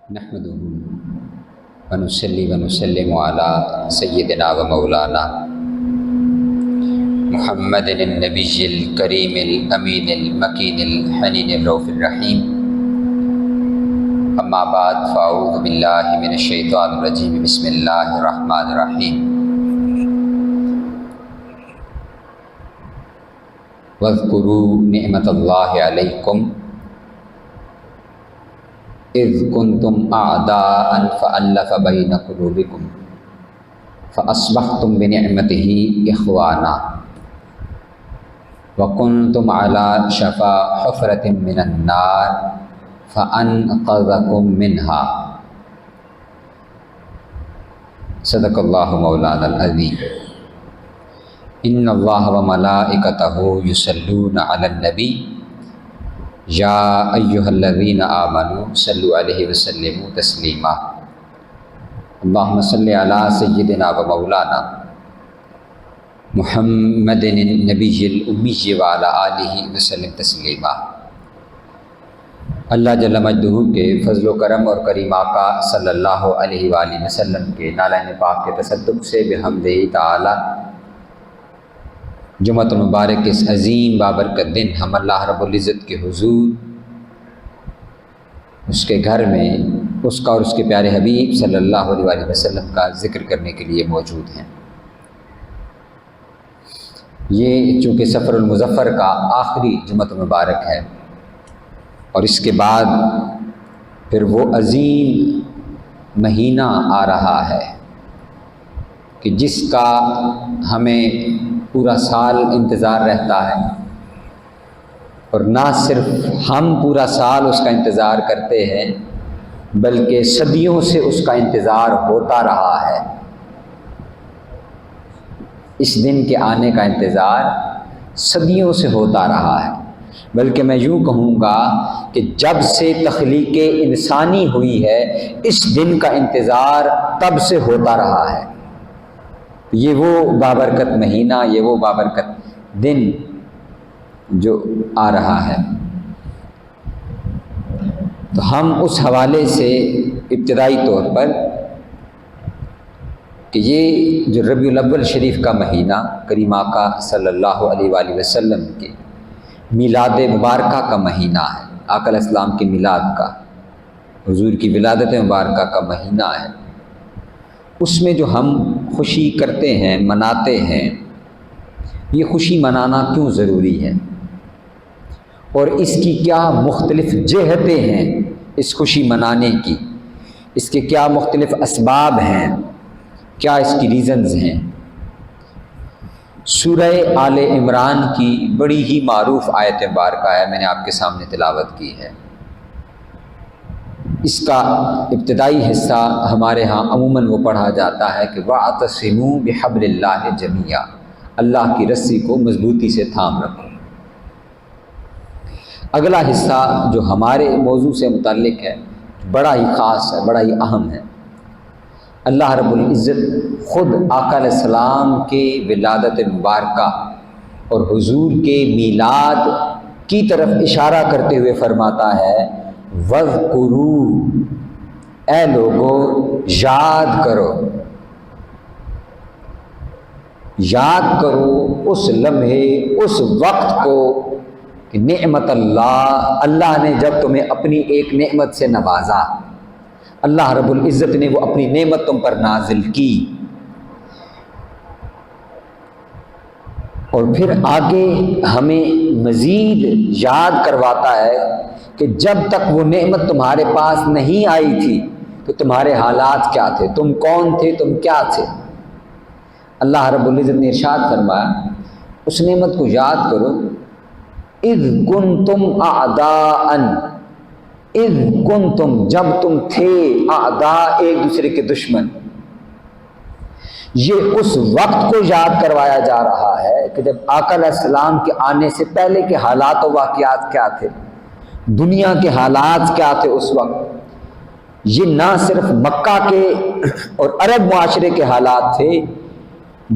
نحمده ونصلي ونسلم على سيدنا ومولانا محمد النبي الكريم الأمين المكين الحنين الرؤوف الرحيم. أما بعد فأعوذ بالله من الشيطان الرجيم. بسم الله الرحمن الرحيم. واذكروا نعمة الله عليكم اذ کنتم اعداء فألف بین قلوبکم فاصبحتم بنعمته اخوانا وکنتم علی شفا حفرۃ من النار فانقذکم منها. صدق اللہ مولانا العظیم. ان اللہ وملائکتہ یصلون علی النبی یا ایھا الذین آمنوا صلوا علیہ وسلموا تسلیما. اللہم صلی علی سیدنا و مولانا محمد النبی الامی وعلی آلہ وسلم تسلیما. اللہ جل مجدہ کے فضل و کرم اور کریم آقا صلی اللہ علیہ وآلہ وسلم کے نالین پاک کے تصدق سے بحمدہ تعالی جمعۃ المبارک اس عظیم بابرکت دن ہم اللہ رب العزت کے حضور اس کے گھر میں اس کا اور اس کے پیارے حبیب صلی اللہ علیہ وآلہ وسلم کا ذکر کرنے کے لیے موجود ہیں. یہ چونکہ سفر المظفر کا آخری جمعۃ المبارک ہے اور اس کے بعد پھر وہ عظیم مہینہ آ رہا ہے کہ جس کا ہمیں پورا سال انتظار رہتا ہے، اور نہ صرف ہم پورا سال اس کا انتظار کرتے ہیں بلکہ صدیوں سے اس کا انتظار ہوتا رہا ہے. اس دن کے آنے کا انتظار صدیوں سے ہوتا رہا ہے، بلکہ میں یوں کہوں گا کہ جب سے تخلیق انسانی ہوئی ہے اس دن کا انتظار تب سے ہوتا رہا ہے. یہ وہ بابرکت مہینہ، یہ وہ بابرکت دن جو آ رہا ہے. تو ہم اس حوالے سے ابتدائی طور پر کہ یہ جو ربیع الاول شریف کا مہینہ کریم آقا صلی اللہ علیہ وآلہ وسلم کے میلاد مبارکہ کا مہینہ ہے، آقا علیہ السلام کے میلاد کا، حضور کی ولادت مبارکہ کا مہینہ ہے. اس میں جو ہم خوشی کرتے ہیں، مناتے ہیں، یہ خوشی منانا کیوں ضروری ہے اور اس کی کیا مختلف جہتیں ہیں اس خوشی منانے کی، اس کے کیا مختلف اسباب ہیں، کیا اس کی ریزنز ہیں. سورہ آل عمران کی بڑی ہی معروف آیت مبارکہ ہے، میں نے آپ کے سامنے تلاوت کی ہے. اس کا ابتدائی حصہ ہمارے ہاں عموماً وہ پڑھا جاتا ہے کہ وَاعْتَصِمُوا بِحَبْلِ اللَّهِ جَمِيعًا، اللہ کی رسی کو مضبوطی سے تھام رکھو. اگلا حصہ جو ہمارے موضوع سے متعلق ہے بڑا ہی خاص ہے، بڑا ہی اہم ہے. اللہ رب العزت خود آقا علیہ السلام کے ولادت مبارکہ اور حضور کے میلاد کی طرف اشارہ کرتے ہوئے فرماتا ہے وَاذْكُرُوا، اے لوگو یاد کرو، یاد کرو اس لمحے، اس وقت کو کہ نعمت اللہ نے جب تمہیں اپنی ایک نعمت سے نوازا، اللہ رب العزت نے وہ اپنی نعمت تم پر نازل کی. اور پھر آگے ہمیں مزید یاد کرواتا ہے کہ جب تک وہ نعمت تمہارے پاس نہیں آئی تھی تو تمہارے حالات کیا تھے، تم کون تھے، تم کیا تھے. اللہ رب العزت نے ارشاد فرمایا اس نعمت کو یاد کرو اذ کنتم اعداء، اذ کنتم جب تم تھے، اعداء ایک دوسرے کے دشمن. یہ اس وقت کو یاد کروایا جا رہا ہے کہ جب آقا علیہ السلام کے آنے سے پہلے کے حالات و واقعات کیا تھے، دنیا کے حالات کیا تھے اس وقت. یہ نہ صرف مکہ کے اور عرب معاشرے کے حالات تھے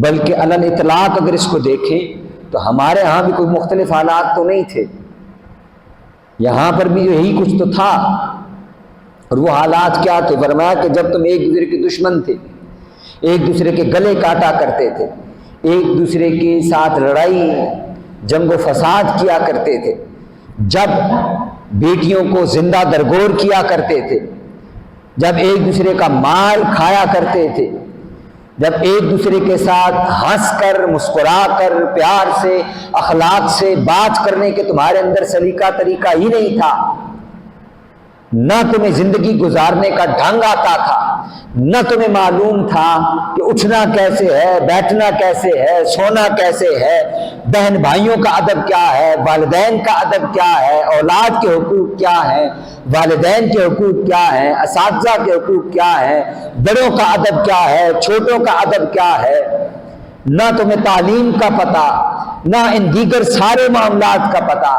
بلکہ علی الاطلاق اگر اس کو دیکھیں تو ہمارے ہاں بھی کوئی مختلف حالات تو نہیں تھے، یہاں پر بھی یہی کچھ تو تھا. اور وہ حالات کیا تھے؟ فرمایا کہ جب تم ایک دوسرے کے دشمن تھے، ایک دوسرے کے گلے کاٹا کرتے تھے، ایک دوسرے کے ساتھ لڑائی جنگ و فساد کیا کرتے تھے، جب بیٹیوں کو زندہ درگور کیا کرتے تھے، جب ایک دوسرے کا مال کھایا کرتے تھے، جب ایک دوسرے کے ساتھ ہنس کر مسکرا کر پیار سے اخلاق سے بات کرنے کے تمہارے اندر سلیقہ طریقہ ہی نہیں تھا، نہ تمہیں زندگی گزارنے کا ڈھنگ آتا تھا، نہ تمہیں معلوم تھا کہ اٹھنا کیسے ہے، بیٹھنا کیسے ہے، سونا کیسے ہے، بہن بھائیوں کا ادب کیا ہے، والدین کا ادب کیا ہے، اولاد کے حقوق کیا ہے، والدین کے حقوق کیا ہے، اساتذہ کے حقوق کیا ہے، بڑوں کا ادب کیا ہے، چھوٹوں کا ادب کیا ہے، نہ تمہیں تعلیم کا پتہ، نہ ان دیگر سارے معاملات کا پتہ۔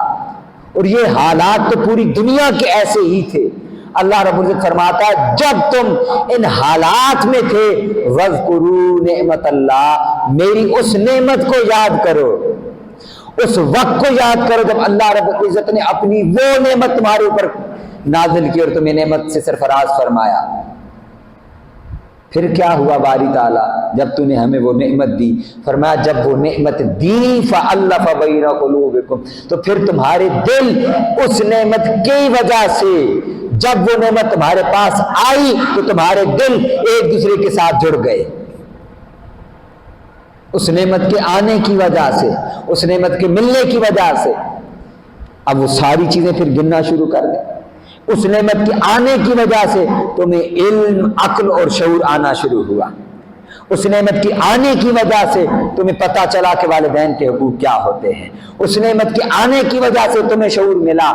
اور یہ حالات تو پوری دنیا کے ایسے ہی تھے۔ اللہ رب العزت فرماتا ہے جب تم ان حالات میں تھے وَاذْكُرُوا نِعْمَتَ اللَّهِ، میری اس نعمت کو یاد کرو، اس وقت کو یاد کرو جب اللہ رب العزت نے اپنی وہ نعمت تمہارے اوپر نازل کی اور تمہیں نعمت سے سرفراز فرمایا۔ پھر کیا ہوا باری تعالیٰ جب تو نے ہمیں وہ نعمت دی؟ فرمایا جب وہ نعمت دی فَأَلَّفَ بَيْنَ قُلُوبِكُمْ، تو پھر تمہارے دل اس نعمت کی وجہ سے، جب وہ نعمت تمہارے پاس آئی تو تمہارے دل ایک دوسرے کے ساتھ جڑ گئے، اس نعمت کے آنے کی وجہ سے، اس نعمت کے ملنے کی وجہ سے۔ اب وہ ساری چیزیں پھر گننا شروع کر دیں۔ اس نعمت کے آنے کی وجہ سے تمہیں علم، عقل اور شعور آنا شروع ہوا۔ اس نعمت کی آنے کی وجہ سے تمہیں پتہ چلا کہ والدین کے حقوق کیا ہوتے ہیں۔ اس نعمت کے آنے کی وجہ سے تمہیں شعور ملا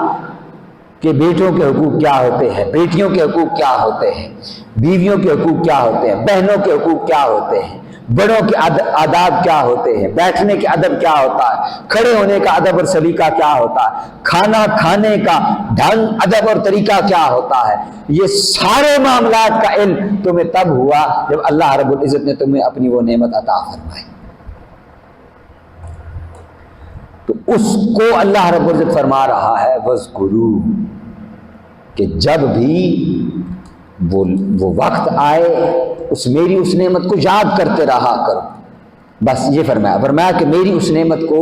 کہ بیٹوں کے حقوق کیا ہوتے ہیں، بیٹیوں کے حقوق کیا ہوتے ہیں، بیویوں کے حقوق کیا ہوتے ہیں، بہنوں کے حقوق کیا ہوتے ہیں، بڑوں کے آداب کیا ہوتے ہیں، بیٹھنے کے ادب کیا ہوتا ہے، کھڑے ہونے کا ادب اور سلیقہ کیا ہوتا ہے، کھانا کھانے کا ڈھنگ، ادب اور طریقہ کیا ہوتا ہے۔ یہ سارے معاملات کا علم تمہیں تب ہوا جب اللہ رب العزت نے تمہیں اپنی وہ نعمت عطا فرمائی۔ تو اس کو اللہ رب العزت فرما رہا ہے وَاذْكُرُوا، کہ جب بھی وہ وقت آئے اس میری اس نعمت کو یاد کرتے رہا کرو۔ بس یہ فرمایا کہ میری اس نعمت کو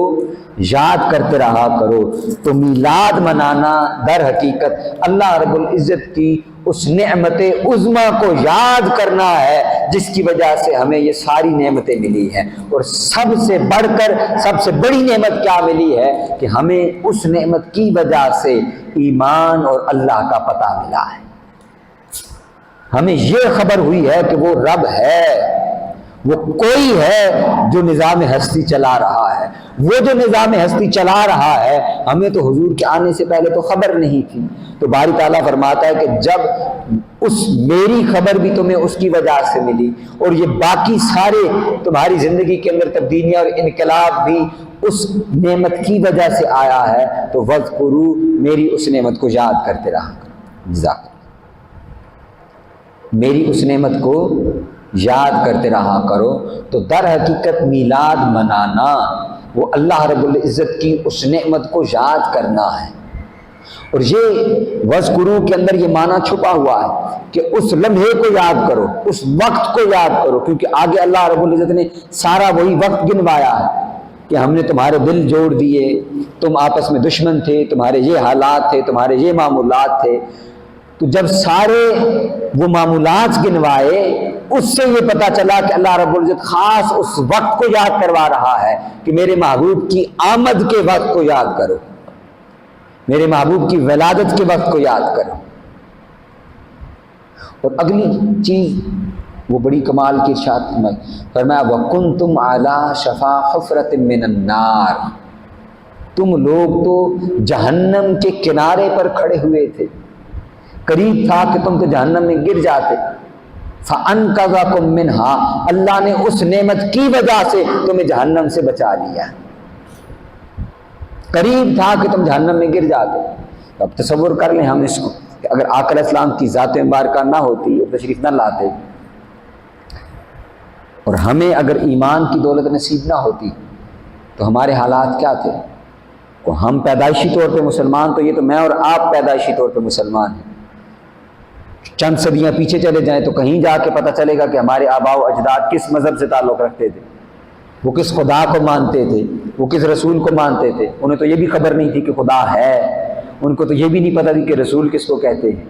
یاد کرتے رہا کرو۔ تو میلاد منانا در حقیقت اللہ رب العزت کی اس نعمت عظمیٰ کو یاد کرنا ہے جس کی وجہ سے ہمیں یہ ساری نعمتیں ملی ہیں۔ اور سب سے بڑھ کر سب سے بڑی نعمت کیا ملی ہے کہ ہمیں اس نعمت کی وجہ سے ایمان اور اللہ کا پتہ ملا ہے۔ ہمیں یہ خبر ہوئی ہے کہ وہ رب ہے، وہ کوئی ہے جو نظام ہستی چلا رہا ہے۔ وہ جو نظام ہستی چلا رہا ہے ہمیں تو حضور کے آنے سے پہلے تو خبر نہیں تھی۔ تو باری تعالیٰ فرماتا ہے کہ جب اس میری خبر بھی تمہیں اس کی وجہ سے ملی اور یہ باقی سارے تمہاری زندگی کے اندر تبدیلیاں اور انقلاب بھی اس نعمت کی وجہ سے آیا ہے، تو وَاذْكُرُوا، میری اس نعمت کو یاد کرتے رہا کرو۔ جزاک اللہ، میری اس نعمت کو یاد کرتے رہا کرو۔ تو در حقیقت میلاد منانا وہ اللہ رب العزت کی اس نعمت کو یاد کرنا ہے۔ اور یہ وَاذْكُرُوا کے اندر یہ معنی چھپا ہوا ہے کہ اس لمحے کو یاد کرو، اس وقت کو یاد کرو، کیونکہ آگے اللہ رب العزت نے سارا وہی وقت گنوایا ہے کہ ہم نے تمہارے دل جوڑ دیے، تم آپس میں دشمن تھے، تمہارے یہ حالات تھے، تمہارے یہ معمولات تھے۔ تو جب سارے وہ معمولات گنوائے اس سے یہ پتہ چلا کہ اللہ رب العزت خاص اس وقت کو یاد کروا رہا ہے کہ میرے محبوب کی آمد کے وقت کو یاد کرو، میرے محبوب کی ولادت کے وقت کو یاد کرو۔ اور اگلی چیز وہ بڑی کمال کی ارشاد فرمایا وَكُنْتُمْ عَلَى شَفَا حُفْرَةٍ مِّنَ النَّارِ، تم لوگ تو جہنم کے کنارے پر کھڑے ہوئے تھے، قریب تھا کہ تم تو جہنم میں گر جاتے۔ فَأَنْقَذَكُم مِّنْهَا، اللہ نے اس نعمت کی وجہ سے تمہیں جہنم سے بچا لیا۔ قریب تھا کہ تم جہنم میں گر جاتے۔ اب تصور کر لیں ہم اس کو کہ اگر آقا علیہ السلام کی ذات مبارکہ نہ ہوتی، تشریف نہ لاتے، اور ہمیں اگر ایمان کی دولت نصیب نہ ہوتی تو ہمارے حالات کیا تھے؟ ہم پیدائشی طور پہ مسلمان، تو یہ تو میں اور آپ پیدائشی طور پہ مسلمان ہیں، چند صدیاں پیچھے چلے جائیں تو کہیں جا کے پتہ چلے گا کہ ہمارے آباء و اجداد کس مذہب سے تعلق رکھتے تھے، وہ کس خدا کو مانتے تھے، وہ کس رسول کو مانتے تھے۔ انہیں تو یہ بھی خبر نہیں تھی کہ خدا ہے، ان کو تو یہ بھی نہیں پتہ تھی کہ رسول کس کو کہتے ہیں۔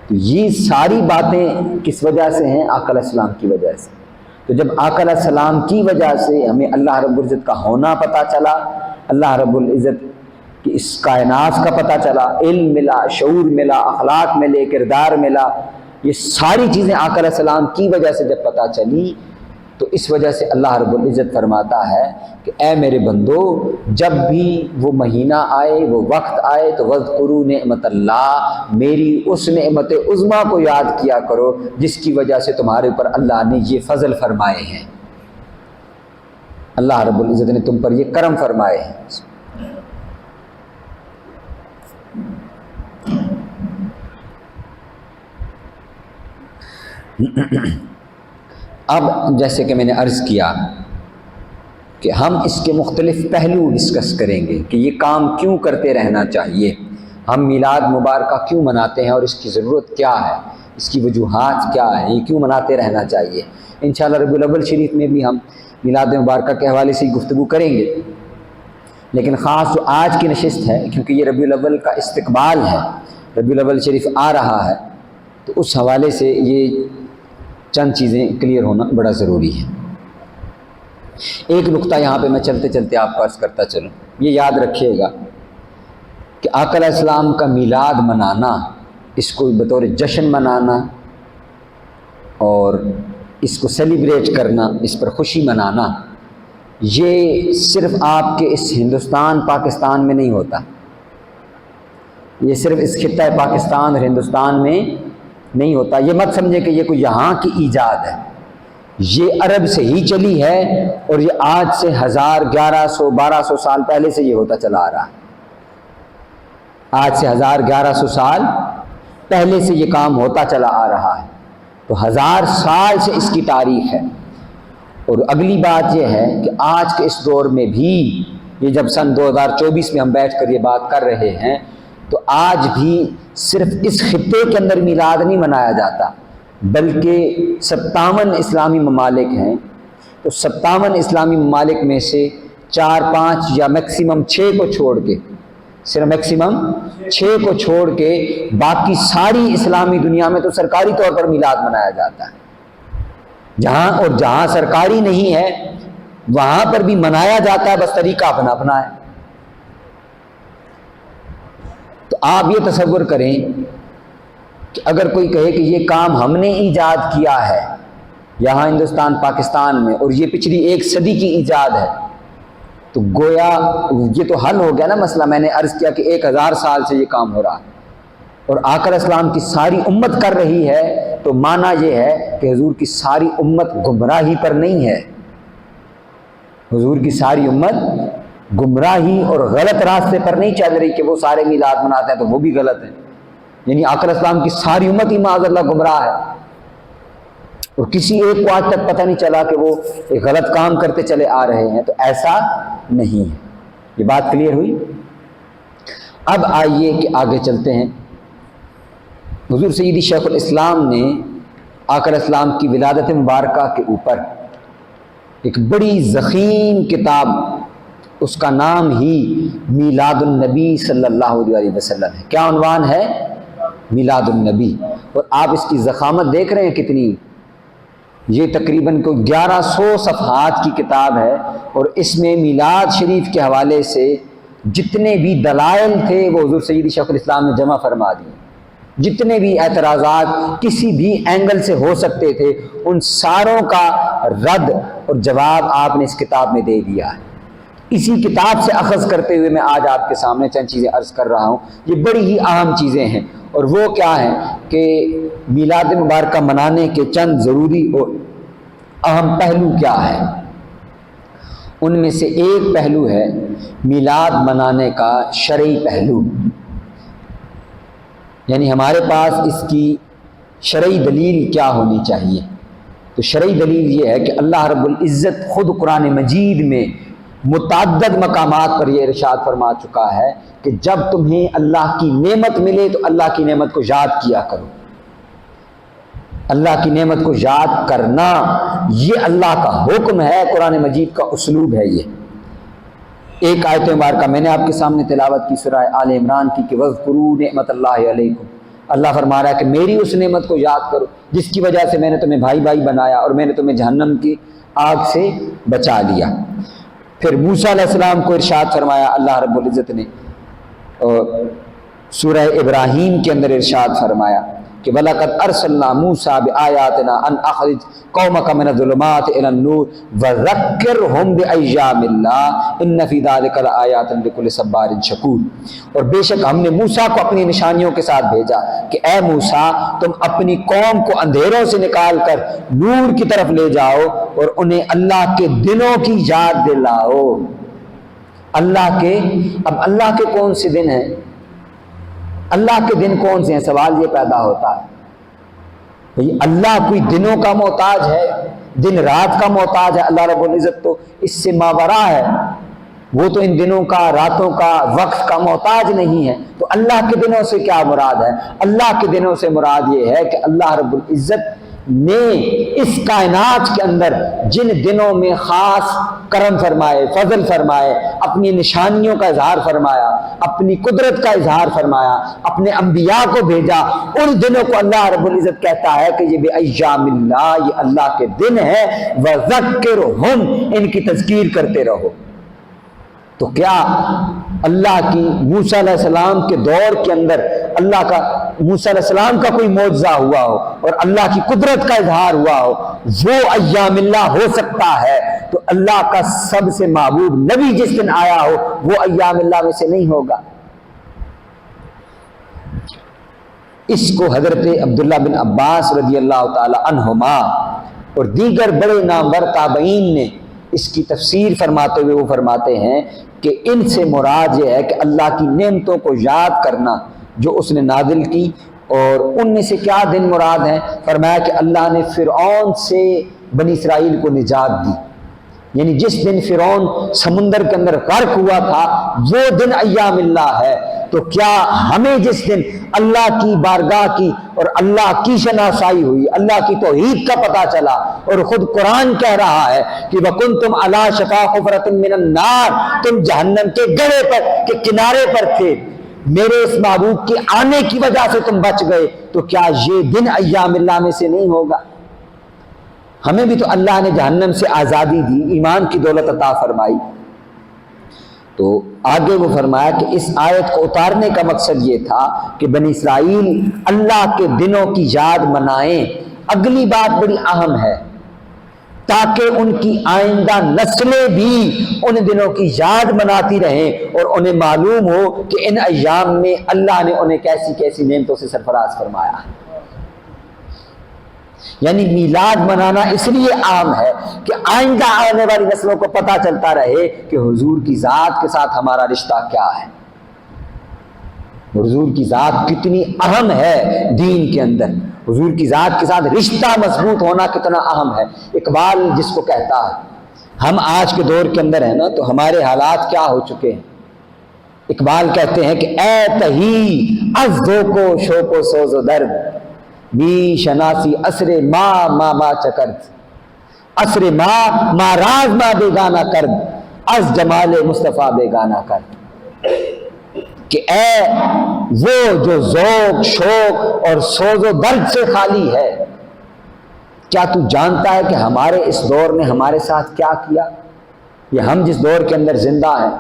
تو یہ ساری باتیں کس وجہ سے ہیں؟ آقا علیہ السلام کی وجہ سے۔ تو جب آقا علیہ السلام کی وجہ سے ہمیں اللہ رب العزت کا ہونا پتہ چلا، اللہ رب العزت کہ اس کائنات کا پتہ چلا، علم ملا، شعور ملا، اخلاق ملے، کردار ملا، یہ ساری چیزیں آقا علیہ السلام کی وجہ سے جب پتہ چلی تو اس وجہ سے اللہ رب العزت فرماتا ہے کہ اے میرے بندو، جب بھی وہ مہینہ آئے، وہ وقت آئے تو وَاذْكُرُوا نعمت اللہ، میری اس نعمت عظمیٰ کو یاد کیا کرو جس کی وجہ سے تمہارے اوپر اللہ نے یہ فضل فرمائے ہیں، اللہ رب العزت نے تم پر یہ کرم فرمائے ہیں۔ اب جیسے کہ میں نے عرض کیا کہ ہم اس کے مختلف پہلو ڈسکس کریں گے کہ یہ کام کیوں کرتے رہنا چاہیے، ہم میلاد مبارکہ کیوں مناتے ہیں اور اس کی ضرورت کیا ہے، اس کی وجوہات کیا ہے، یہ کیوں مناتے رہنا چاہیے۔ انشاءاللہ ربیع الاول شریف میں بھی ہم میلاد مبارکہ کے حوالے سے گفتگو کریں گے، لیکن خاص جو آج کی نشست ہے کیونکہ یہ ربیع الاول کا استقبال ہے، ربیع الاول شریف آ رہا ہے، تو اس حوالے سے یہ چند چیزیں کلیئر ہونا بڑا ضروری ہے۔ ایک نقطہ یہاں پہ میں چلتے چلتے آپ کو عرض کرتا چلوں، یہ یاد رکھیے گا کہ آقا علیہ السلام کا میلاد منانا، اس کو بطور جشن منانا اور اس کو سیلیبریٹ کرنا، اس پر خوشی منانا، یہ صرف آپ کے اس ہندوستان پاکستان میں نہیں ہوتا، یہ صرف اس خطہ پاکستان اور ہندوستان میں نہیں ہوتا۔ یہ مت سمجھے کہ یہ کوئی یہاں کی ایجاد ہے، یہ عرب سے ہی چلی ہے اور یہ آج سے 1000 1100 1200 سال پہلے سے یہ ہوتا چلا آ رہا ہے، آج سے 1000 1100 سال پہلے سے یہ کام ہوتا چلا آ رہا ہے، تو 1000 سال سے اس کی تاریخ ہے۔ اور اگلی بات یہ ہے کہ آج کے اس دور میں بھی، یہ جب سن 2024 میں ہم بیٹھ کر یہ بات کر رہے ہیں، تو آج بھی صرف اس خطے کے اندر میلاد نہیں منایا جاتا، بلکہ 57 اسلامی ممالک ہیں، تو 57 اسلامی ممالک میں سے 4 5 یا میکسیمم 6 کو چھوڑ کے، صرف میکسیمم 6 کو چھوڑ کے باقی ساری اسلامی دنیا میں تو سرکاری طور پر میلاد منایا جاتا ہے۔ جہاں سرکاری نہیں ہے وہاں پر بھی منایا جاتا ہے، بس طریقہ اپنا اپنا ہے۔ تو آپ یہ تصور کریں کہ اگر کوئی کہے کہ یہ کام ہم نے ایجاد کیا ہے یہاں ہندوستان پاکستان میں اور یہ پچھلی 1 صدی کی ایجاد ہے، تو گویا یہ تو حل ہو گیا نا مسئلہ۔ میں نے عرض کیا کہ 1000 سال سے یہ کام ہو رہا ہے اور آقا علیہ السلام کی ساری امت کر رہی ہے، تو معنی یہ ہے کہ حضور کی ساری امت گمراہی پر نہیں ہے، حضور کی ساری امت گمراہی اور غلط راستے پر نہیں چل رہی کہ وہ سارے میلاد مناتے ہیں تو وہ بھی غلط ہیں، یعنی آقا علیہ السلام کی ساری امت ہی معاذ اللہ گمراہ ہے اور کسی ایک کو آج تک پتہ نہیں چلا کہ وہ ایک غلط کام کرتے چلے آ رہے ہیں، تو ایسا نہیں ہے۔ یہ بات کلیئر ہوئی؟ اب آئیے کہ آگے چلتے ہیں۔ حضور سیدی شیخ الاسلام نے آقا علیہ السلام کی ولادت مبارکہ کے اوپر ایک بڑی ضخیم کتاب، اس کا نام ہی میلاد النبی صلی اللہ علیہ وسلم ہے۔ کیا عنوان ہے؟ میلاد النبی۔ اور آپ اس کی ضخامت دیکھ رہے ہیں کتنی، یہ تقریباً کوئی 1100 صفحات کی کتاب ہے اور اس میں میلاد شریف کے حوالے سے جتنے بھی دلائل تھے وہ حضور سیدی شیخ الاسلام نے جمع فرما دیے، جتنے بھی اعتراضات کسی بھی اینگل سے ہو سکتے تھے ان ساروں کا رد اور جواب آپ نے اس کتاب میں دے دیا ہے۔ اسی کتاب سے اخذ کرتے ہوئے میں آج آپ کے سامنے چند چیزیں عرض کر رہا ہوں، یہ بڑی ہی اہم چیزیں ہیں، اور وہ کیا ہیں کہ میلاد مبارکہ منانے کے چند ضروری اور اہم پہلو کیا ہیں۔ ان میں سے ایک پہلو ہے میلاد منانے کا شرعی پہلو، یعنی ہمارے پاس اس کی شرعی دلیل کیا ہونی چاہیے۔ تو شرعی دلیل یہ ہے کہ اللہ رب العزت خود قرآن مجید میں متعدد مقامات پر یہ ارشاد فرما چکا ہے کہ جب تمہیں اللہ کی نعمت ملے تو اللہ کی نعمت کو یاد کیا کرو. اللہ کی نعمت کو یاد کرنا یہ اللہ کا حکم ہے، قرآن مجید کا اسلوب ہے. یہ ایک آیت مبارکہ میں نے آپ کے سامنے تلاوت کی سورہ آل عمران کی کہ وَاذْكُرُوا نِعْمَتَ اللَّهِ عَلَيْكُمْ. اللہ فرما رہا ہے کہ میری اس نعمت کو یاد کرو جس کی وجہ سے میں نے تمہیں بھائی بھائی بنایا اور میں نے تمہیں جہنم کی آگ سے بچا لیا. پھر موسیٰ علیہ السلام کو ارشاد فرمایا اللہ رب العزت نے سورہ ابراہیم کے اندر ارشاد فرمایا کہ وَلَقَدْ أَرْسَلْنَا مُوسَىٰ بِآيَاتِنَا أَنْ أَخْرِجْ قَوْمَكَ مِنَ الظُّلُمَاتِ إِلَى النُّورِ وَذَكِّرْهُمْ بِأَيَّامِ اللَّهِ إِنَّ فِي ذَلِكَ لَآيَاتٍ لِكُلِّ صَبَّارٍ شَكُورٍ. اور بے شک ہم نے موسیٰ کو اپنی نشانیوں کے ساتھ بھیجا کہ اے موسیٰ تم اپنی قوم کو اندھیروں سے نکال کر نور کی طرف لے جاؤ اور انہیں اللہ کے دنوں کی یاد دلاؤ. اللہ کے کون سے دن ہیں؟ اللہ کے دن کون سے ہیں؟ سوال یہ پیدا ہوتا ہے. اللہ کوئی دنوں کا محتاج ہے؟ دن رات کا محتاج ہے؟ اللہ رب العزت تو اس سے ماورا ہے، وہ تو ان دنوں کا راتوں کا وقت کا محتاج نہیں ہے. تو اللہ کے دنوں سے کیا مراد ہے؟ اللہ کے دنوں سے مراد یہ ہے کہ اللہ رب العزت نے اس کائنات کے اندر جن دنوں میں خاص کرم فرمائے، فضل فرمائے، اپنی نشانیوں کا اظہار فرمایا، اپنی قدرت کا اظہار فرمایا، اپنے انبیاء کو بھیجا، ان دنوں کو اللہ رب العزت کہتا ہے کہ یہ بِأَيَّامِ اللَّهِ، یہ اللہ کے دن ہے. وَذَكِّرْهُمْ، ان کی تذکیر کرتے رہو. تو کیا اللہ کی موسیٰ علیہ السلام کے دور کے اندر اللہ کا موسیٰ علیہ السلام کا کوئی معجزہ ہوا ہو اور اللہ کی قدرت کا اظہار ہوا ہو، وہ ایام اللہ ہو سکتا ہے؟ تو اللہ کا سب سے محبوب نبی جس دن آیا ہو وہ ایام اللہ میں سے نہیں ہوگا. اس کو حضرت عبداللہ بن عباس رضی اللہ تعالی عنہما اور دیگر بڑے نامور تابعین نے اس کی تفسیر فرماتے ہوئے وہ فرماتے ہیں کہ ان سے مراد یہ ہے کہ اللہ کی نعمتوں کو یاد کرنا جو اس نے نازل کی. اور ان میں سے کیا دن مراد ہیں؟ فرمایا کہ اللہ نے فرعون سے بنی اسرائیل کو نجات دی، یعنی جس دن فرعون سمندر کے اندر غرق ہوا تھا وہ دن ایام اللہ ہے. تو کیا ہمیں جس دن اللہ کی بارگاہ کی اور اللہ کی شناسائی ہوئی، اللہ کی توحید کا پتہ چلا، اور خود قرآن کہہ رہا ہے کہ وَكُنْتُمْ عَلَىٰ شَفَا حُفْرَةٍ مِّنَ النَّارِ، تم جہنم کے گڑھے پر کے کنارے پر تھے، میرے اس محبوب کے آنے کی وجہ سے تم بچ گئے. تو کیا یہ دن ایام اللہ میں سے نہیں ہوگا؟ ہمیں بھی تو اللہ نے جہنم سے آزادی دی، ایمان کی دولت عطا فرمائی. تو آگے وہ فرمایا کہ اس آیت کو اتارنے کا مقصد یہ تھا کہ بنی اسرائیل اللہ کے دنوں کی یاد منائیں. اگلی بات بڑی اہم ہے، تاکہ ان کی آئندہ نسلیں بھی ان دنوں کی یاد مناتی رہیں اور انہیں معلوم ہو کہ ان ایام میں اللہ نے انہیں کیسی کیسی نعمتوں سے سرفراز فرمایا ہے. یعنی میلاد منانا اس لیے عام ہے کہ آئندہ آنے والی نسلوں کو پتہ چلتا رہے کہ حضور کی ذات کے ساتھ ہمارا رشتہ کیا ہے، حضور کی ذات کتنی اہم ہے دین کے اندر، حضور کی ذات کے ساتھ رشتہ مضبوط ہونا کتنا اہم ہے. اقبال جس کو کہتا ہے، ہم آج کے دور کے اندر ہیں نا تو ہمارے حالات کیا ہو چکے ہیں. اقبال کہتے ہیں کہ اے تہی از ذوق و شوق و سوز و درد، بی شناسی عصر ما چکرد، عصر ما راز ما بیگانہ کرد، از جمال مصطفیٰ بیگانہ کرد. کہ اے وہ جو ذوق شوق اور سوز و درد سے خالی ہے، کیا تو جانتا ہے کہ ہمارے اس دور نے ہمارے ساتھ کیا کیا؟ یہ ہم جس دور کے اندر زندہ ہیں،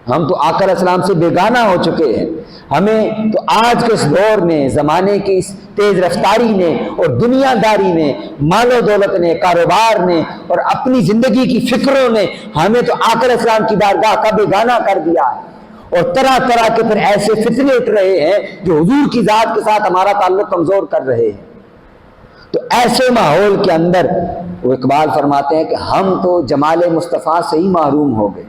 ہم تو آقا علیہ السلام سے بیگانہ ہو چکے ہیں. ہمیں تو آج کے اس دور نے، زمانے کی اس تیز رفتاری نے اور دنیا داری نے، مال و دولت نے، کاروبار نے اور اپنی زندگی کی فکروں نے ہمیں تو آقا علیہ السلام کی بارگاہ کا بیگانہ کر دیا ہے. اور طرح طرح کے پھر ایسے فتنے اٹھ رہے ہیں جو حضور کی ذات کے ساتھ ہمارا تعلق کمزور کر رہے ہیں. تو ایسے ماحول کے اندر وہ اقبال فرماتے ہیں کہ ہم تو جمال مصطفیٰ سے ہی محروم ہو گئے.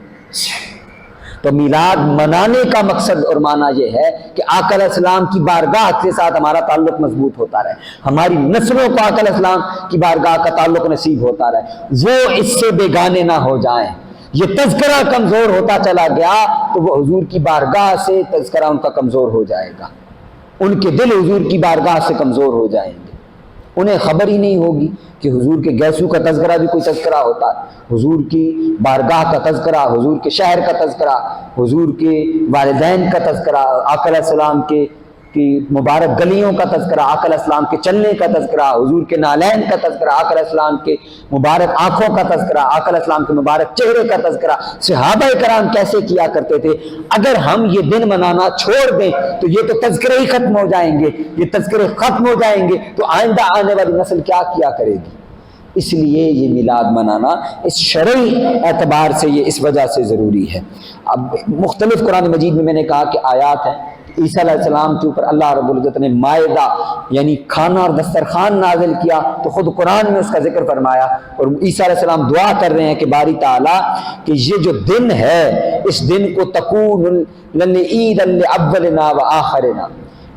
تو میلاد منانے کا مقصد اور معنی یہ ہے کہ آقا علیہ السلام کی بارگاہ کے ساتھ ہمارا تعلق مضبوط ہوتا رہے، ہماری نسلوں کو آقا علیہ السلام کی بارگاہ کا تعلق نصیب ہوتا رہے، وہ اس سے بیگانے نہ ہو جائیں. یہ تذکرہ کمزور ہوتا چلا گیا تو وہ حضور کی بارگاہ سے تذکرہ ان کا کمزور ہو جائے گا، ان کے دل حضور کی بارگاہ سے کمزور ہو جائیں گے، انہیں خبر ہی نہیں ہوگی کہ حضور کے گیسو کا تذکرہ بھی کوئی تذکرہ ہوتا ہے، حضور کی بارگاہ کا تذکرہ، حضور کے شہر کا تذکرہ، حضور کے والدین کا تذکرہ، آقا علیہ السلام کی مبارک گلیوں کا تذکرہ، آقا علیہ السلام کے چلنے کا تذکرہ، حضور کے نالین کا تذکرہ، آقا علیہ السلام کے مبارک آنکھوں کا تذکرہ، آقا علیہ السلام کے مبارک چہرے کا تذکرہ، صحابہ کرام کیسے کیا کرتے تھے۔ اگر ہم یہ دن منانا چھوڑ دیں تو یہ تو تذکرے ہی ختم ہو جائیں گے، یہ تذکرے ختم ہو جائیں گے تو آئندہ آنے والی نسل کیا کیا کرے گی۔ اس لیے یہ میلاد منانا اس شرعی اعتبار سے یہ اس وجہ سے ضروری ہے۔ اب مختلف قرآن مجید میں نے کہا کہ آیات ہیں، عیسیٰ علیہ السلام کے اوپر اللہ رب العزت نے مائدہ یعنی کھانا اور دسترخوان نازل کیا تو خود قرآن میں اس کا ذکر فرمایا، اور عیسیٰ علیہ السلام دعا کر رہے ہیں کہ باری تعالیٰ کہ یہ جو دن ہے اس دن کو تکون عید لاولنا و آخرنا،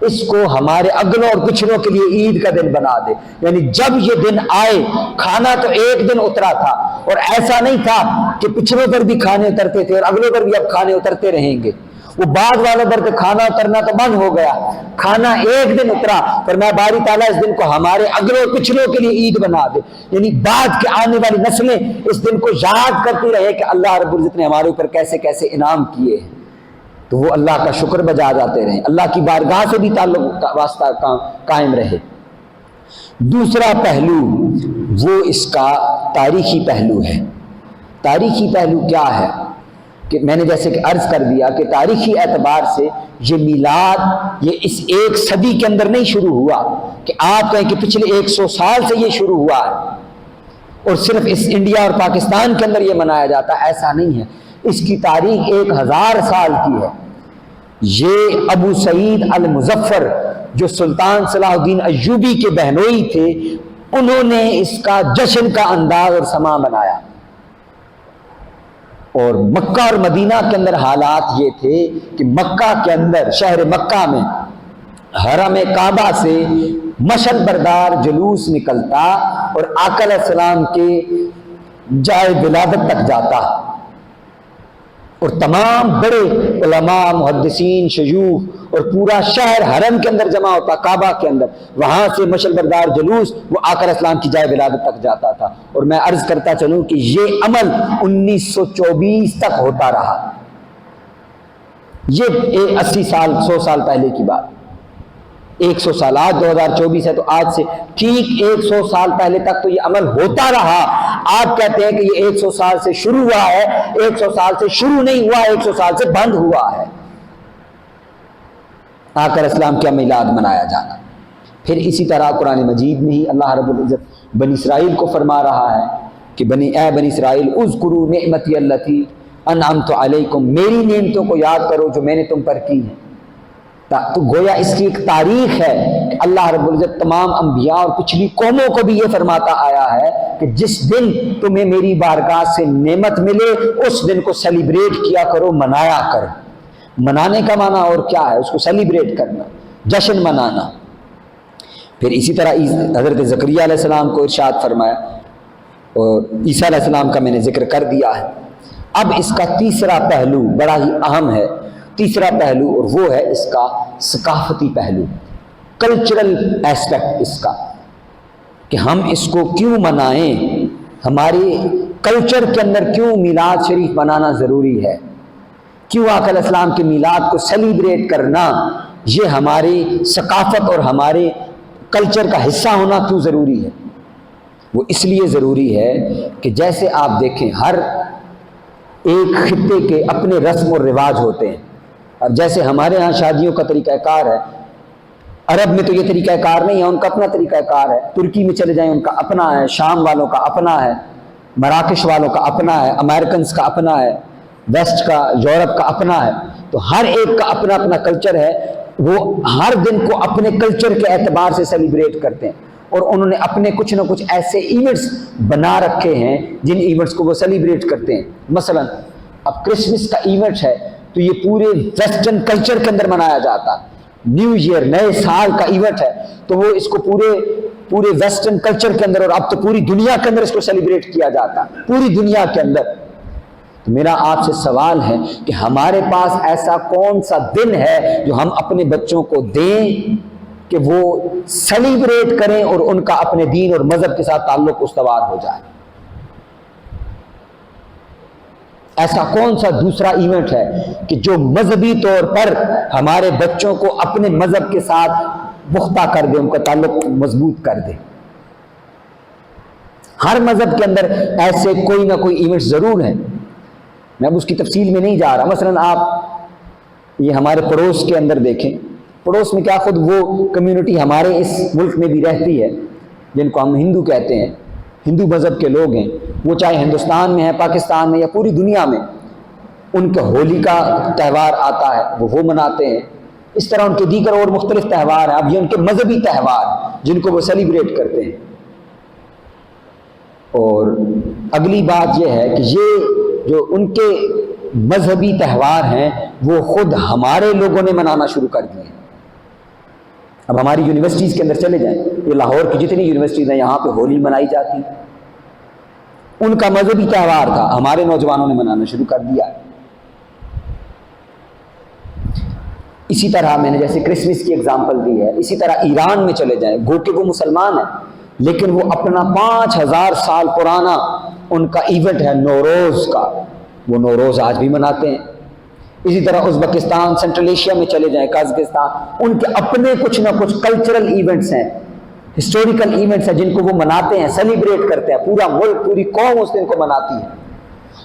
اس کو ہمارے اگلوں اور پچھلوں کے لیے عید کا دن بنا دے، یعنی جب یہ دن آئے کھانا تو ایک دن اترا تھا، اور ایسا نہیں تھا کہ پچھلوں پر بھی کھانے اترتے تھے اور اگلوں پر بھی اب کھانے اترتے رہیں گے، وہ بعد والوں پر کھانا اترنا تو بند ہو گیا، کھانا ایک دن اترا، پر میں باری تعالیٰ اس دن کو ہمارے اگلوں اور پچھلوں کے لیے عید بنا دے، یعنی بعد کے آنے والی نسلیں اس دن کو یاد کرتی رہے کہ اللہ رب العزت نے ہمارے اوپر کیسے کیسے انعام کیے ہیں، تو وہ اللہ کا شکر بجا جاتے رہیں، اللہ کی بارگاہ سے بھی تعلق واسطہ قائم رہے۔ دوسرا پہلو وہ اس کا تاریخی پہلو ہے۔ تاریخی پہلو کیا ہے کہ میں نے جیسے کہ عرض کر دیا کہ تاریخی اعتبار سے یہ میلاد یہ اس ایک صدی کے اندر نہیں شروع ہوا کہ آپ کہیں کہ پچھلے 100 سال سے یہ شروع ہوا ہے اور صرف اس انڈیا اور پاکستان کے اندر یہ منایا جاتا ہے، ایسا نہیں ہے، اس کی تاریخ 1000 سال کی ہے۔ یہ ابو سعید المظفر جو سلطان صلاح الدین ایوبی کے بہنوئی تھے، انہوں نے اس کا جشن کا انداز اور سما بنایا، اور مکہ اور مدینہ کے اندر حالات یہ تھے کہ مکہ کے اندر شہر مکہ میں حرم کعبہ سے مشعل بردار جلوس نکلتا اور آقا علیہ السلام کے جائے ولادت تک جاتا، اور تمام بڑے علماء، محدثین، شیوخ اور پورا شہر حرم کے اندر جمع ہوتا، کعبہ کے اندر، وہاں سے مشعل بردار جلوس وہ آقا علیہ السلام کی جائے ولادت تک جاتا تھا۔ اور میں عرض کرتا چلوں کہ یہ عمل 1924 تک ہوتا رہا، یہ 80 سال 100 سال پہلے کی بات، 100 سال، آج 2024 ہے تو آج سے ٹھیک 100 سال پہلے تک تو یہ عمل ہوتا رہا۔ آپ کہتے ہیں کہ یہ 100 سال سے شروع ہوا ہے، 100 سال سے شروع نہیں ہوا، 100 سال سے بند ہوا ہے آقا علیہ السلام کا میلاد منایا جانا۔ پھر اسی طرح قرآن مجید میں ہی اللہ رب العزت بنی اسرائیل کو فرما رہا ہے کہ اے بنی اسرائیل اذکروا نعمتی التی انعمت علیکم، میری نعمتوں کو یاد کرو جو میں نے تم پر کی ہیں۔ تو گویا اس کی ایک تاریخ ہے کہ اللہ رب العزت تمام انبیاء اور پچھلی قوموں کو بھی یہ فرماتا آیا ہے کہ جس دن تمہیں میری بارگاہ سے نعمت ملے اس دن کو سیلیبریٹ کیا کرو، منایا کرو۔ منانے کا معنی اور کیا ہے؟ اس کو سیلیبریٹ کرنا، جشن منانا۔ پھر اسی طرح حضرت زکریا علیہ السلام کو ارشاد فرمایا، اور عیسیٰ علیہ السلام کا میں نے ذکر کر دیا ہے۔ اب اس کا تیسرا پہلو بڑا ہی اہم ہے، تیسرا پہلو، اور وہ ہے اس کا ثقافتی پہلو، کلچرل ایسپیکٹ اس کا، کہ ہم اس کو کیوں منائیں، ہماری کلچر کے اندر کیوں میلاد شریف منانا ضروری ہے، کیوں آقا علیہ السلام کے میلاد کو سیلیبریٹ کرنا یہ ہماری ثقافت اور ہمارے کلچر کا حصہ ہونا کیوں ضروری ہے۔ وہ اس لیے ضروری ہے کہ جیسے آپ دیکھیں ہر ایک خطے کے اپنے رسم و رواج ہوتے ہیں، اب جیسے ہمارے ہاں شادیوں کا طریقہ کار ہے، عرب میں تو یہ طریقہ کار نہیں ہے، ان کا اپنا طریقہ کار ہے، ترکی میں چلے جائیں ان کا اپنا ہے، شام والوں کا اپنا ہے، مراکش والوں کا اپنا ہے، امریکنز کا اپنا ہے، ویسٹ کا، یورپ کا اپنا ہے، تو ہر ایک کا اپنا اپنا کلچر ہے، وہ ہر دن کو اپنے کلچر کے اعتبار سے سیلیبریٹ کرتے ہیں، اور انہوں نے اپنے کچھ نہ کچھ ایسے ایونٹس بنا رکھے ہیں جن ایونٹس کو وہ سیلیبریٹ کرتے ہیں۔ مثلا اب کرسمس کا ایونٹ ہے تو یہ پورے ویسٹرن کلچر کے اندر منایا جاتا، نیو ایئر نئے سال کا ایونٹ ہے تو وہ اس کو پورے ویسٹرن کلچر کے اندر، اور اب تو پوری دنیا کے اندر اس کو سیلیبریٹ کیا جاتا، پوری دنیا کے اندر۔ تو میرا آپ سے سوال ہے کہ ہمارے پاس ایسا کون سا دن ہے جو ہم اپنے بچوں کو دیں کہ وہ سیلیبریٹ کریں اور ان کا اپنے دین اور مذہب کے ساتھ تعلق استوار ہو جائے؟ ایسا کون سا دوسرا ایونٹ ہے کہ جو مذہبی طور پر ہمارے بچوں کو اپنے مذہب کے ساتھ پختہ کر دے، ان کا تعلق مضبوط کر دے؟ ہر مذہب کے اندر ایسے کوئی نہ کوئی ایونٹ ضرور ہیں، میں اب اس کی تفصیل میں نہیں جا رہا۔ مثلا آپ یہ ہمارے پڑوس کے اندر دیکھیں، پڑوس میں کیا خود وہ کمیونٹی ہمارے اس ملک میں بھی رہتی ہے جن کو ہم ہندو کہتے ہیں، ہندو مذہب کے لوگ ہیں، وہ چاہے ہندوستان میں ہے، پاکستان میں یا پوری دنیا میں، ان کا ہولی کا تہوار آتا ہے وہ مناتے ہیں، اس طرح ان کے دیگر اور مختلف تہوار ہیں۔ اب یہ ان کے مذہبی تہوار جن کو وہ سیلیبریٹ کرتے ہیں۔ اور اگلی بات یہ ہے کہ یہ جو ان کے مذہبی تہوار ہیں وہ خود ہمارے لوگوں نے منانا شروع کر دیے۔ اب ہماری یونیورسٹیز کے اندر چلے جائیں، یہ لاہور کی جتنی یونیورسٹیز ہیں یہاں پہ ہولی منائی جاتی، ان کا مذہبی تہوار تھا، ہمارے نوجوانوں نے منانا شروع کر دیا۔ اسی طرح میں نے جیسے کرسمس کی اگزامپل دی ہے، اسی طرح ایران میں چلے جائیں، گو کہ وہ مسلمان ہیں لیکن وہ اپنا 5000 سال پرانا ان کا ایونٹ ہے نوروز کا، وہ نوروز آج بھی مناتے ہیں۔ اسی طرح ازبکستان، سینٹرل ایشیا میں چلے جائیں، قازقستان، ان کے اپنے کچھ نہ کچھ کلچرل ایونٹس ہیں، ہسٹوریکل ایونٹس ہیں جن کو وہ مناتے ہیں، سیلیبریٹ کرتے ہیں، پورا ملک، پوری قوم اس دن کو مناتی ہے۔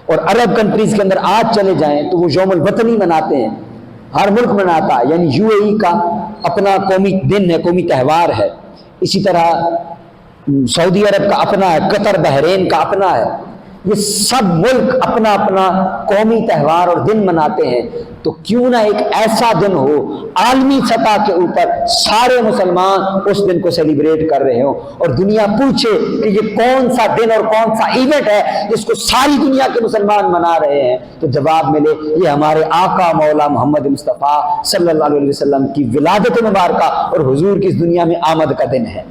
اور عرب کنٹریز کے اندر آج چلے جائیں تو وہ یوم الوطنی مناتے ہیں، ہر ملک مناتا ہے، یعنی یو اے ای کا اپنا قومی دن ہے، قومی تہوار ہے۔ اسی طرح سعودی عرب کا اپنا ہے، قطر بحرین کا اپنا ہے، یہ سب ملک اپنا اپنا قومی تہوار اور دن مناتے ہیں۔ تو کیوں نہ ایک ایسا دن ہو عالمی سطح کے اوپر سارے مسلمان اس دن کو سیلیبریٹ کر رہے ہوں اور دنیا پوچھے کہ یہ کون سا دن اور کون سا ایونٹ ہے جس کو ساری دنیا کے مسلمان منا رہے ہیں، تو جواب ملے یہ ہمارے آقا مولا محمد مصطفیٰ صلی اللہ علیہ وسلم کی ولادت مبارکہ اور حضور کی اس دنیا میں آمد کا دن ہے۔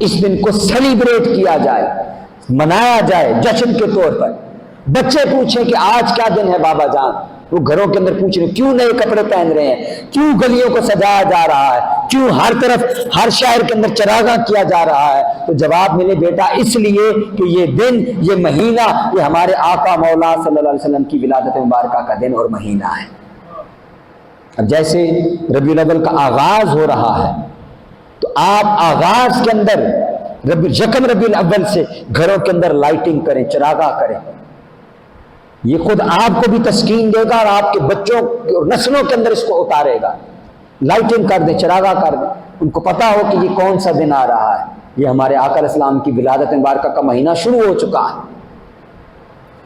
اس دن کو سیلیبریٹ کیا جائے، منایا جائے جشن کے طور پر۔ بچے پوچھیں کہ آج کیا دن ہے بابا جان، وہ گھروں کے اندر پوچھ رہے ہیں کیوں نئے کپڑے پہن رہے ہیں، کیوں گلیوں کو سجایا جا رہا ہے، کیوں ہر طرف ہر شہر کے اندر چراغاں کیا جا رہا ہے؟ تو جواب ملے بیٹا اس لیے کہ یہ دن، یہ مہینہ، یہ ہمارے آقا مولا صلی اللہ علیہ وسلم کی ولادت مبارکہ کا دن اور مہینہ ہے۔ اب جیسے ربیع الاول کا آغاز ہو رہا ہے تو آپ آغاز کے اندر یکم ربیع الاول سے گھروں کے اندر لائٹنگ کریں، چراغاں کریں، یہ خود آپ کو بھی تسکین دے گا اور آپ کے بچوں اور نسلوں کے اندر اس کو اتارے گا۔ لائٹنگ کر دیں، چراغاں کر دیں، ان کو پتا ہو کہ یہ کون سا دن آ رہا ہے، یہ ہمارے آقا علیہ السلام کی ولادت مبارکہ کا مہینہ شروع ہو چکا ہے،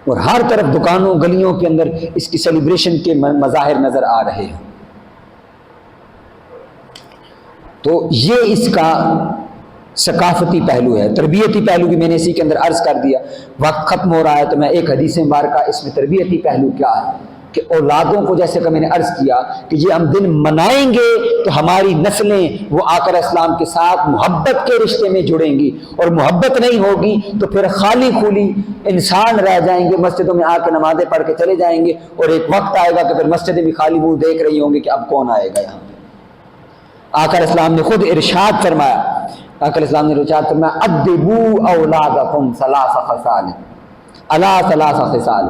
اور ہر طرف دکانوں گلیوں کے اندر اس کی سیلیبریشن کے مظاہر نظر آ رہے ہیں۔ تو یہ اس کا ثقافتی پہلو ہے۔ تربیتی پہلو بھی میں نے اسی کے اندر عرض کر دیا۔ وقت ختم ہو رہا ہے تو میں ایک حدیث مبارکہ اس میں تربیتی پہلو کیا ہے کہ اولادوں کو، جیسے کہ میں نے عرض کیا کہ یہ ہم دن منائیں گے تو ہماری نسلیں وہ آقا علیہ السلام کے ساتھ محبت کے رشتے میں جڑیں گی، اور محبت نہیں ہوگی تو پھر خالی خولی انسان رہ جائیں گے، مسجدوں میں آ کے نمازیں پڑھ کے چلے جائیں گے، اور ایک وقت آئے گا کہ پھر مسجدیں بھی خالی منہ دیکھ رہی ہوں گی کہ اب کون آئے گا یہاں۔ آقا علیہ السلام نے خود ارشاد فرمایا، آقا علیہ السلام نے ارشاد فرمایا ادبوا اولادکم ثلاث خصال علی ثلاث خصال،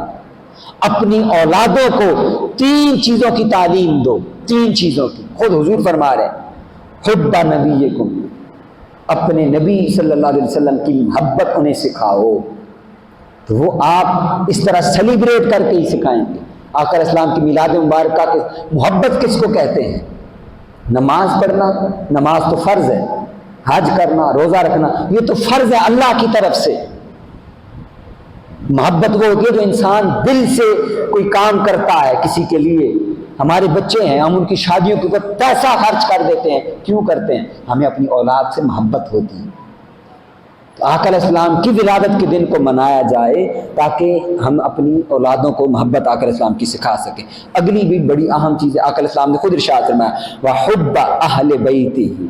اپنی اولادوں کو 3 چیزوں کی تعلیم دو، 3 چیزوں کی۔ خود حضور فرما رہے ہیں حب نبیکم، اپنے نبی صلی اللہ علیہ وسلم کی محبت انہیں سکھاؤ، تو وہ آپ اس طرح سیلیبریٹ کر کے ہی سکھائیں گے۔ آقا علیہ السلام کی میلاد مبارکہ کی محبت کس کو کہتے ہیں؟ نماز پڑھنا، نماز تو فرض ہے، حج کرنا، روزہ رکھنا، یہ تو فرض ہے اللہ کی طرف سے۔ محبت وہ ہوتی ہے جو انسان دل سے کوئی کام کرتا ہے کسی کے لیے۔ ہمارے بچے ہیں، ہم ان کی شادیوں کے اوپر پیسہ خرچ کر دیتے ہیں، کیوں کرتے ہیں؟ ہمیں اپنی اولاد سے محبت ہوتی ہے۔ تو آقا علیہ السلام کی ولادت کے دن کو منایا جائے تاکہ ہم اپنی اولادوں کو محبت آقا علیہ السلام کی سکھا سکیں۔ اگلی بھی بڑی اہم چیز ہے، آقا علیہ السلام نے خود ارشاد فرمایا وَحُبَّ أَهْلِ بَيْتِهِ،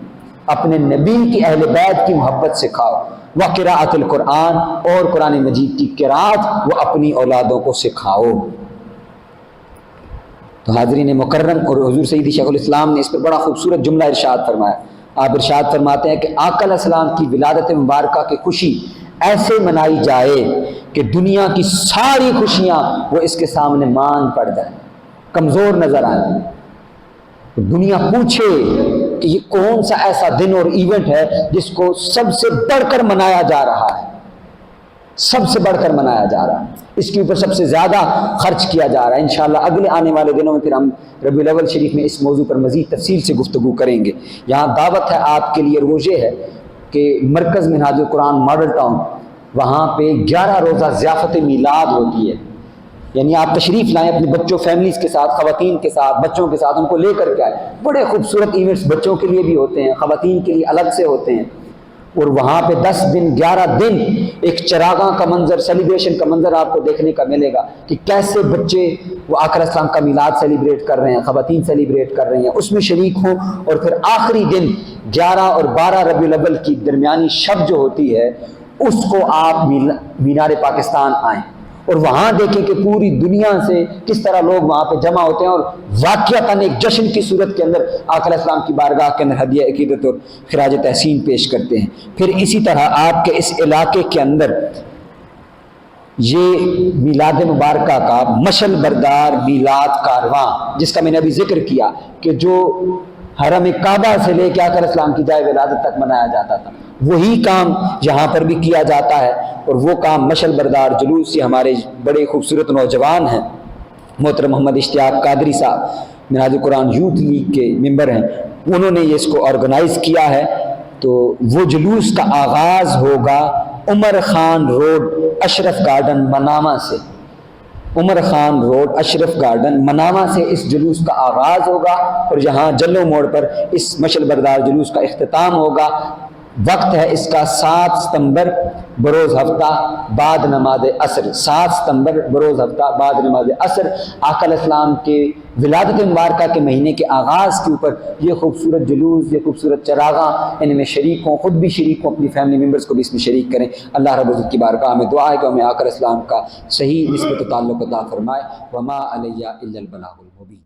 اپنے نبی کی اہل بیت کی محبت سکھاؤ، وقراءۃ القرآن، اور قرآن مجید کی قراءت وہ اپنی اولادوں کو سکھاؤ۔ تو حاضرین مکرم، اور حضور سیدی شیخ الاسلام نے اس پر بڑا خوبصورت جملہ ارشاد فرمایا۔ آپ ارشاد فرماتے ہیں کہ آقا علیہ السلام کی ولادت مبارکہ کی خوشی ایسے منائی جائے کہ دنیا کی ساری خوشیاں وہ اس کے سامنے مان پڑ جائیں، کمزور نظر آئیں۔ دنیا پوچھے کہ یہ کون سا ایسا دن اور ایونٹ ہے جس کو سب سے بڑھ کر منایا جا رہا ہے، سب سے بڑھ کر منایا جا رہا ہے، اس کے اوپر سب سے زیادہ خرچ کیا جا رہا ہے۔ انشاءاللہ اگلے آنے والے دنوں میں پھر ہم ربیع الاول شریف میں اس موضوع پر مزید تفصیل سے گفتگو کریں گے۔ یہاں دعوت ہے آپ کے لیے، اور وہ یہ ہے کہ مرکز منہاج القرآن ماڈل ٹاؤن، وہاں پہ 11 روزہ ضیافت میلاد ہوتی ہے، یعنی آپ تشریف لائیں اپنے بچوں، فیملیز کے ساتھ، خواتین کے ساتھ، بچوں کے ساتھ، ان کو لے کر کے آئیں۔ بڑے خوبصورت ایونٹس بچوں کے لیے بھی ہوتے ہیں، خواتین کے لیے الگ سے ہوتے ہیں، اور وہاں پہ 10 دن 11 دن ایک چراغاں کا منظر، سیلیبریشن کا منظر آپ کو دیکھنے کا ملے گا کہ کیسے بچے وہ آقا علیہ السلام کا میلاد سیلیبریٹ کر رہے ہیں، خواتین سیلیبریٹ کر رہی ہیں، اس میں شریک ہوں۔ اور پھر آخری دن 11 اور 12 ربیع الاول کی درمیانی شب جو ہوتی ہے، اس کو آپ مینار پاکستان آئیں اور وہاں دیکھیں کہ پوری دنیا سے کس طرح لوگ وہاں پہ جمع ہوتے ہیں اور واقعتاً ایک جشن کی صورت کے اندر آقا علیہ السلام کی بارگاہ کے اندر ہدیہ عقیدت اور خراج تحسین پیش کرتے ہیں۔ پھر اسی طرح آپ کے اس علاقے کے اندر یہ میلاد مبارکہ کا مشل بردار میلاد کارواں، جس کا میں نے ابھی ذکر کیا کہ جو حرم کعبہ سے لے کے آقا علیہ السلام کی جائے ولادت تک منایا جاتا تھا، وہی کام یہاں پر بھی کیا جاتا ہے۔ اور وہ کام مشل بردار جلوس سے ہمارے بڑے خوبصورت نوجوان ہیں، محترم محمد اشتیاق قادری صاحب منہاج القرآن یوتھ لیگ کے ممبر ہیں، انہوں نے اس کو آرگنائز کیا ہے۔ تو وہ جلوس کا آغاز ہوگا عمر خان روڈ اشرف گارڈن منامہ سے، عمر خان روڈ اشرف گارڈن منامہ سے اس جلوس کا آغاز ہوگا، اور یہاں جلو موڑ پر اس مشل بردار جلوس کا اختتام ہوگا۔ وقت ہے اس کا 7 ستمبر بروز ہفتہ بعد نماز عصر، 7 ستمبر بروز ہفتہ بعد نماز عصر، آقا علیہ السلام کے ولادت مبارکہ کے مہینے کے آغاز کے اوپر یہ خوبصورت جلوس، یہ خوبصورت چراغاں، ان میں شریک ہوں، خود بھی شریک ہوں، اپنی فیملی ممبرز کو بھی اس میں شریک کریں۔ اللہ رب العزت کی بارگاہ میں دعا ہے کہ ہمیں آقا علیہ السلام کا صحیح نسبت و تعلق عطا فرمائے۔ وما علیہ الا البلاغ المبین۔